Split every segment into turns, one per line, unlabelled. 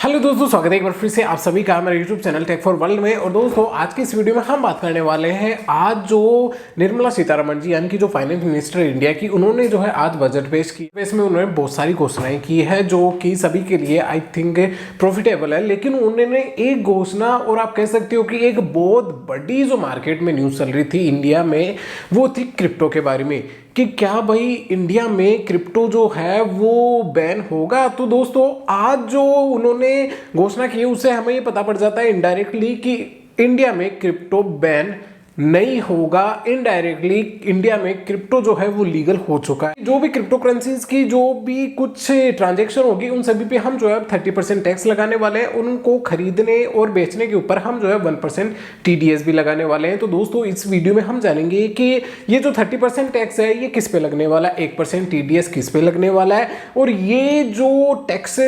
Hello दोस्तों, स्वागत है एक बार फिर से आप सभी का मेरे YouTube channel Tech for World में। और दोस्तों आज की इस वीडियो में हम बात करने वाले हैं आज जो निर्मला सीतारमण जी यानी कि जो फाइनेंस मिनिस्टर इंडिया की, उन्होंने जो है आज बजट पेश की। इसमें उन्होंने बहुत सारी घोषणाएं की है जो कि सभी के लिए आई थिंक प्रॉफिटेबल है। लेकिन उन्होंने एक घोषणा, और आप कह सकते हो कि एक बहुत बड़ी जो मार्केट में न्यूज चल रही थी इंडिया में, वो थी क्रिप्टो के बारे में कि क्या भाई इंडिया में क्रिप्टो जो है वो बैन होगा। तो दोस्तों आज जो उन्होंने घोषणा की है उससे हमें ये पता पड़ जाता है इनडायरेक्टली कि इंडिया में क्रिप्टो बैन नहीं होगा। इनडायरेक्टली इंडिया में क्रिप्टो जो है वो लीगल हो चुका है। जो भी क्रिप्टो करेंसीज की जो भी कुछ ट्रांजैक्शन होगी उन सभी पे हम जो है 30% टैक्स लगाने वाले हैं। उनको खरीदने और बेचने के ऊपर हम जो है 1% TDS भी लगाने वाले हैं। तो दोस्तों इस वीडियो में हम जानेंगे कि ये जो 30% टैक्स है ये किस पे लगने वाला है, 1% TDS किस पे लगने वाला है, और ये जो टैक्स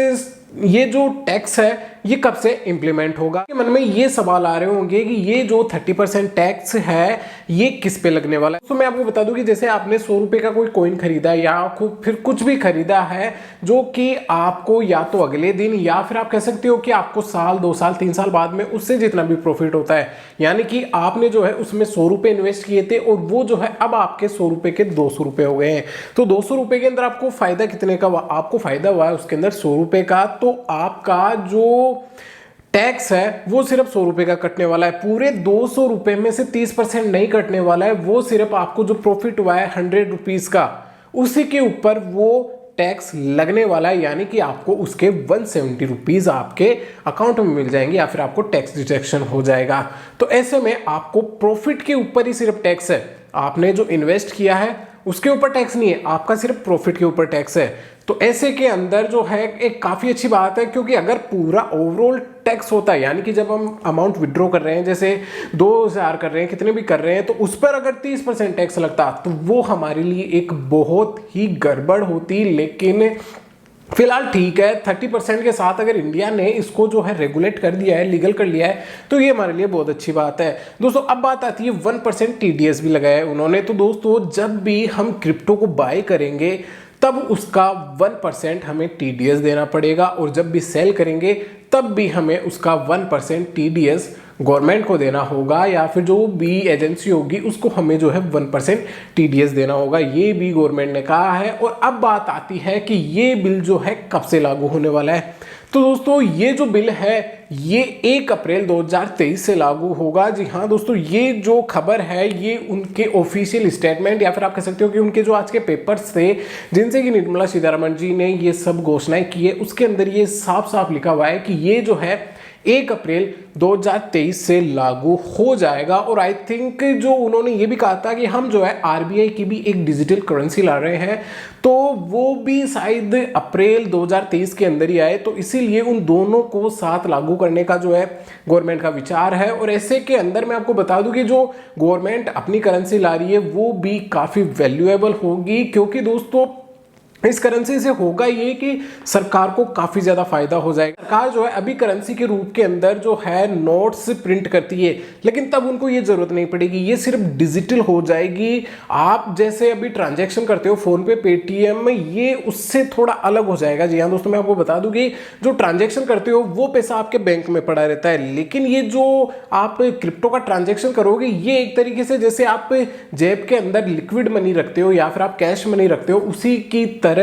है ये कब से इंप्लीमेंट होगा। मन में ये सवाल आ रहे होंगे कि ये जो 30% टैक्स है ये किस पे लगने वाला है। तो मैं आपको बता दूं कि जैसे आपने 100 रुपए का कोई कॉइन खरीदा है या फिर कुछ भी खरीदा है जो कि आपको या तो अगले दिन या फिर आप कह सकते हो कि आपको साल 2 साल 3 साल बाद में उससे जितना भी प्रॉफिट होता है, यानी कि आपने जो है उसमें 100 रुपए इन्वेस्ट किए थे और वो जो है अब आपके 100 रुपए के 200 रुपए हो गए हैं। तो 200 रुपए के अंदर आपको फायदा कितने का हुआ? आपको फायदा हुआ है उसके अंदर 100 रुपए का। तो आपका जो टैक्स है वो सिर्फ 100 रुपए का कटने वाला है। पूरे 200 रुपए में से 30% नहीं कटने वाला है। वो सिर्फ आपको जो प्रॉफिट हुआ है 100 रुपीज का, उसी के ऊपर वो टैक्स लगने वाला है, यानी कि आपको उसके 170 रुपीज आपके अकाउंट में मिल जाएंगे या फिर आपको टैक्स डिडक्शन हो जाएगा। तो ऐसे में आपको प्रॉफिट के ऊपर ही सिर्फ टैक्स है। आपने जो इन्वेस्ट किया है उसके ऊपर टैक्स नहीं है, आपका सिर्फ प्रॉफिट के ऊपर टैक्स है। तो ऐसे के अंदर जो है एक काफी अच्छी बात है, क्योंकि अगर पूरा ओवरऑल टैक्स होता है, यानी कि जब हम अमाउंट विड्रॉ कर रहे हैं, जैसे 2000 कर रहे हैं, कितने भी कर रहे हैं, तो उस पर अगर 30% टैक्स लगता तो वो हमारे लिए एक बहुत ही गड़बड़ होती। लेकिन फिलहाल ठीक है, 30% के साथ अगर इंडिया ने इसको जो है रेगुलेट कर दिया है, लीगल कर लिया है, तो ये हमारे लिए बहुत अच्छी बात है। दोस्तों अब बात आती है 1% TDS भी लगाया है उन्होंने। तो दोस्तों जब भी हम क्रिप्टो को बाय करेंगे तब उसका 1% हमें TDS देना पड़ेगा, और जब भी सेल करेंगे तब भी हमें उसका 1% TDS गवर्नमेंट को देना होगा, या फिर जो भी एजेंसी होगी उसको हमें जो है 1% TDS देना होगा। ये भी गवर्नमेंट ने कहा है। और अब बात आती है कि ये बिल जो है कब से लागू होने वाला है। तो दोस्तों ये जो बिल है ये 1 अप्रैल 2023 से लागू होगा। जी हाँ दोस्तों, ये जो खबर है ये उनके ऑफिशियल स्टेटमेंट या फिर आप कह सकते हो कि उनके जो आज के पेपर्स थे जिनसे कि निर्मला सीतारमण जी ने ये सब घोषणाएं की है, उसके अंदर ये साफ साफ लिखा हुआ है कि ये जो है 1 अप्रैल 2023 से लागू हो जाएगा। और आई थिंक जो उन्होंने ये भी कहा था कि हम जो है RBI की भी एक डिजिटल करेंसी ला रहे हैं, तो वो भी शायद अप्रैल 2023 के अंदर ही आए। तो इसीलिए उन दोनों को साथ लागू करने का जो है गवर्नमेंट का विचार है। और ऐसे के अंदर मैं आपको बता दूं कि जो गवर्नमेंट अपनी करेंसी ला रही है वो भी काफ़ी वैल्यूएबल होगी, क्योंकि दोस्तों इस करेंसी से होगा ये कि सरकार को काफी ज्यादा फायदा हो जाएगा। सरकार जो है अभी करेंसी के रूप के अंदर जो है नोट्स प्रिंट करती है, लेकिन तब उनको ये जरूरत नहीं पड़ेगी, ये सिर्फ डिजिटल हो जाएगी। आप जैसे अभी ट्रांजैक्शन करते हो फोन पे, पेटीएम में, ये उससे थोड़ा अलग हो जाएगा। जी हाँ दोस्तों, मैं आपको बता दूं कि जो ट्रांजैक्शन करते हो वो पैसा आपके बैंक में पड़ा रहता है, लेकिन ये जो आप क्रिप्टो का ट्रांजैक्शन करोगे ये एक तरीके से जैसे आप जेब के अंदर लिक्विड मनी रखते हो या फिर आप कैश मनी रखते हो, उसी की तरह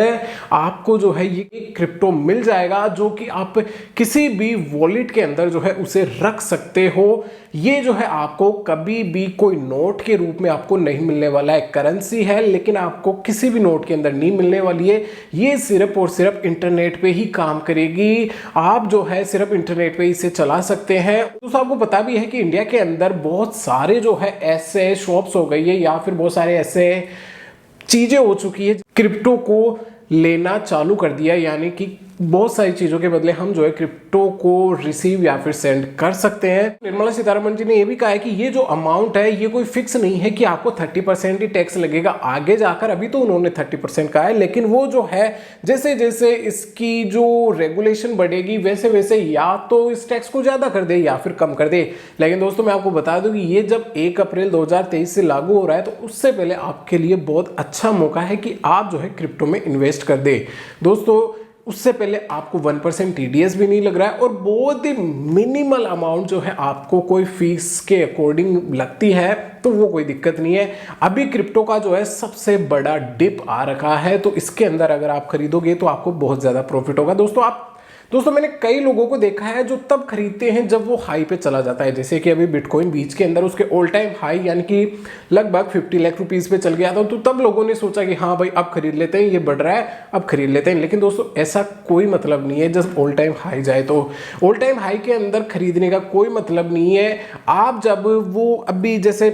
आपको जो है ये क्रिप्टो मिल जाएगा, जो कि आप किसी भी वॉलेट के अंदर जो है उसे रख सकते हो। ये जो है आपको कभी भी कोई नोट के रूप में आपको नहीं मिलने वाला है। करेंसी है लेकिन आपको किसी भी नोट के अंदर नहीं मिलने वाली है। ये सिर्फ और सिर्फ इंटरनेट पे ही काम करेगी। आप जो है सिर्फ इंटरनेट पे इसे चला सकते हैं। दोस्तों आपको पता भी है कि इंडिया के अंदर बहुत सारे जो है ऐसे शॉप्स हो गई है या फिर बहुत सारे ऐसे चीजें हो चुकी है क्रिप्टो को लेना चालू कर दिया, यानी कि बहुत सारी चीजों के बदले हम जो है क्रिप्टो को रिसीव या फिर सेंड कर सकते हैं। निर्मला सीतारमण जी ने यह भी कहा है कि ये जो अमाउंट है ये कोई फिक्स नहीं है कि आपको 30% ही टैक्स लगेगा आगे जाकर। अभी तो उन्होंने 30% कहा है, लेकिन वो जो है जैसे जैसे इसकी जो रेगुलेशन बढ़ेगी वैसे वैसे या तो इस टैक्स को ज्यादा कर दे या फिर कम कर दे। लेकिन दोस्तों मैं आपको बता दूं कि ये जब 1 अप्रैल 2023 से लागू हो रहा है तो उससे पहले आपके लिए बहुत अच्छा मौका है कि आप जो है क्रिप्टो में इन्वेस्ट कर दे। दोस्तों उससे पहले आपको 1% TDS भी नहीं लग रहा है और बहुत ही मिनिमल अमाउंट जो है आपको कोई फीस के अकॉर्डिंग लगती है, तो वो कोई दिक्कत नहीं है। अभी क्रिप्टो का जो है सबसे बड़ा डिप आ रखा है, तो इसके अंदर अगर आप खरीदोगे तो आपको बहुत ज़्यादा प्रॉफिट होगा। दोस्तों मैंने कई लोगों को देखा है जो तब खरीदते हैं जब वो हाई पे चला जाता है, जैसे कि अभी बिटकॉइन बीच के अंदर उसके ऑल टाइम हाई यानी कि लगभग 50 लाख रुपीस पे चल गया था, तो तब लोगों ने सोचा कि हाँ भाई अब खरीद लेते हैं, ये बढ़ रहा है अब खरीद लेते हैं। लेकिन दोस्तों ऐसा कोई मतलब नहीं है जब ऑल टाइम हाई जाए, तो ऑल टाइम हाई के अंदर खरीदने का कोई मतलब नहीं है। आप जब वो अभी जैसे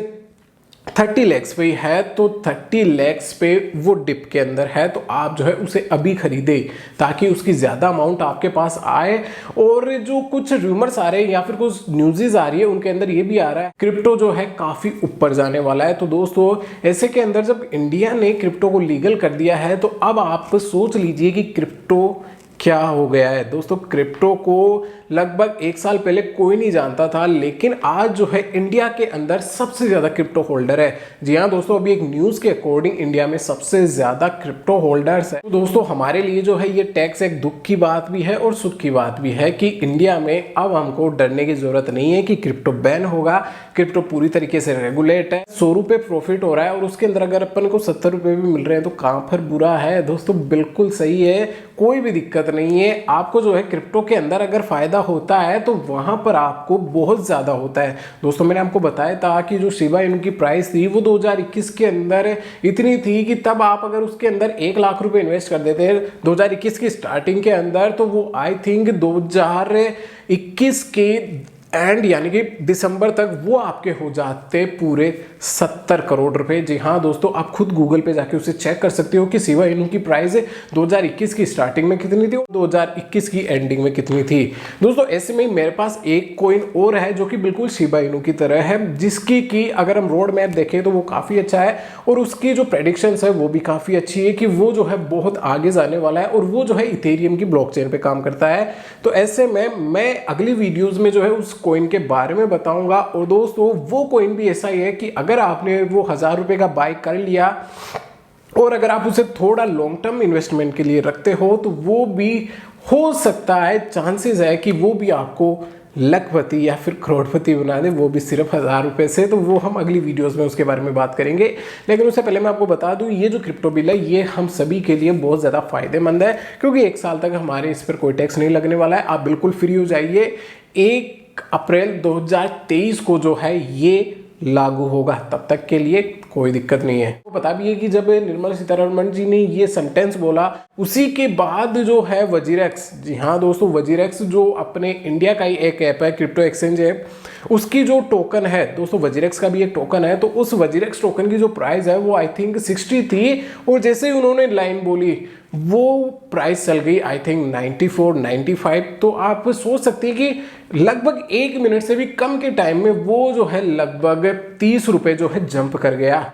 30 लैक्स पे है तो 30 लैक्स पे वो डिप के अंदर है, तो आप जो है उसे अभी खरीदे ताकि उसकी ज़्यादा अमाउंट आपके पास आए। और जो कुछ रूमर्स आ रहे हैं या फिर कुछ न्यूज़ आ रही है उनके अंदर ये भी आ रहा है क्रिप्टो जो है काफ़ी ऊपर जाने वाला है। तो दोस्तों ऐसे के अंदर जब इंडिया ने क्रिप्टो को लीगल कर दिया है तो अब आप सोच लीजिए कि क्रिप्टो क्या हो गया है। दोस्तों क्रिप्टो को लगभग 1 साल पहले कोई नहीं जानता था, लेकिन आज जो है इंडिया के अंदर सबसे ज्यादा क्रिप्टो होल्डर है। जी हाँ दोस्तों, अभी एक न्यूज के अकॉर्डिंग इंडिया में सबसे ज्यादा क्रिप्टो होल्डर्स है। तो दोस्तों हमारे लिए जो है ये टैक्स एक दुख की बात भी है और सुख की बात भी है कि इंडिया में अब हमको डरने की जरूरत नहीं है कि क्रिप्टो बैन होगा। क्रिप्टो पूरी तरीके से रेगुलेट है, 100 रुपए प्रॉफिट हो रहा है और उसके अंदर अगर अपन को 70 रुपए भी मिल रहे हैं तो कहां पर बुरा है। दोस्तों बिल्कुल सही है, कोई भी दिक्कत नहीं है। आपको जो है क्रिप्टो के अंदर अगर फायदा होता है तो वहां पर आपको बहुत ज्यादा होता है। दोस्तों मैंने आपको बताया था कि जो शिबा इनू की प्राइस थी वो 2021 के अंदर इतनी थी कि तब आप अगर उसके अंदर 1 लाख रुपए इन्वेस्ट कर देते 2021 की स्टार्टिंग के अंदर, तो वो आई थिंक 2021 के एंड यानी कि दिसंबर तक वो आपके हो जाते पूरे 70 करोड़ रुपए। जी हाँ दोस्तों, आप खुद गूगल पे जाके उसे चेक कर सकते हो कि शिबा इनू की प्राइस 2021 की स्टार्टिंग में कितनी थी और 2021 की एंडिंग में कितनी थी। दोस्तों ऐसे में मेरे पास एक कॉइन और है जो कि बिल्कुल शिबा इनू की तरह है, जिसकी कि अगर हम रोड मैप देखें तो वो काफी अच्छा है और उसकी जो प्रेडिक्शंस है वो भी काफी अच्छी है कि वो जो है बहुत आगे जाने वाला है और वो जो है इथेरियम की ब्लॉकचेन पे काम करता है। तो ऐसे में मैं अगली वीडियोस में जो है उस कॉइन के बारे में बताऊंगा। और दोस्तों वो कॉइन भी ऐसा ही है कि अगर आपने वो 1000 रुपए का बाय कर लिया और अगर आप उसे थोड़ा लॉन्ग टर्म इन्वेस्टमेंट के लिए रखते हो तो वो भी हो सकता है, चांसेस है कि वो भी आपको लखपति या फिर करोड़पति बना दे, वो भी सिर्फ 1000 रुपए से। तो वो हम अगली वीडियोस में उसके बारे में बात करेंगे। लेकिन उससे पहले मैं आपको बता दूं ये जो क्रिप्टो बिल है ये हम सभी के लिए बहुत ज़्यादा फायदेमंद है, क्योंकि 1 साल तक हमारे इस पर कोई टैक्स नहीं लगने वाला है। आप बिल्कुल फ्री हो जाइए। 1 अप्रैल 2023 को जो है ये लागू होगा, तब तक के लिए कोई दिक्कत नहीं है। तो बता भी है कि जब निर्मला सीतारमण जी ने ये सेंटेंस बोला उसी के बाद जो है वजीरेक्स, जी हाँ दोस्तों वजीरेक्स जो अपने इंडिया का ही एक ऐप है, क्रिप्टो एक्सचेंज है, उसकी जो टोकन है दोस्तों वजीरेक्स का भी एक टोकन है, तो उस वजीरेक्स टोकन की जो प्राइस है वो आई थिंक 60 थी और जैसे ही उन्होंने लाइन बोली वो प्राइस चल गई आई थिंक 94 95। तो आप सोच सकते हैं कि लगभग 1 मिनट से भी कम के टाइम में वो जो है लगभग 30 रुपए जो है जंप कर गया।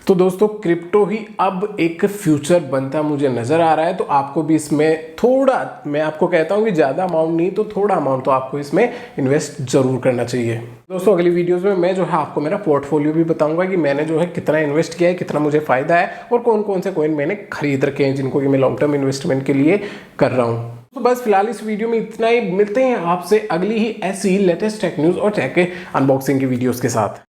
तो दोस्तों क्रिप्टो ही अब एक फ्यूचर बनता मुझे नजर आ रहा है। तो आपको भी इसमें थोड़ा, मैं आपको कहता हूं कि ज्यादा अमाउंट नहीं तो थोड़ा अमाउंट तो आपको इसमें इन्वेस्ट जरूर करना चाहिए। दोस्तों अगली वीडियोस में मैं जो है आपको मेरा पोर्टफोलियो भी बताऊंगा कि मैंने जो है कितना इन्वेस्ट किया है, कितना मुझे फायदा है और कौन कौन से कॉइन मैंने खरीद रखे हैं जिनको कि मैं लॉन्ग टर्म इन्वेस्टमेंट के लिए कर रहा हूँ। तो बस फिलहाल इस वीडियो में इतना ही। मिलते हैं आपसे अगली ही ऐसी लेटेस्ट टेक न्यूज और टेक अनबॉक्सिंग की वीडियोस के साथ।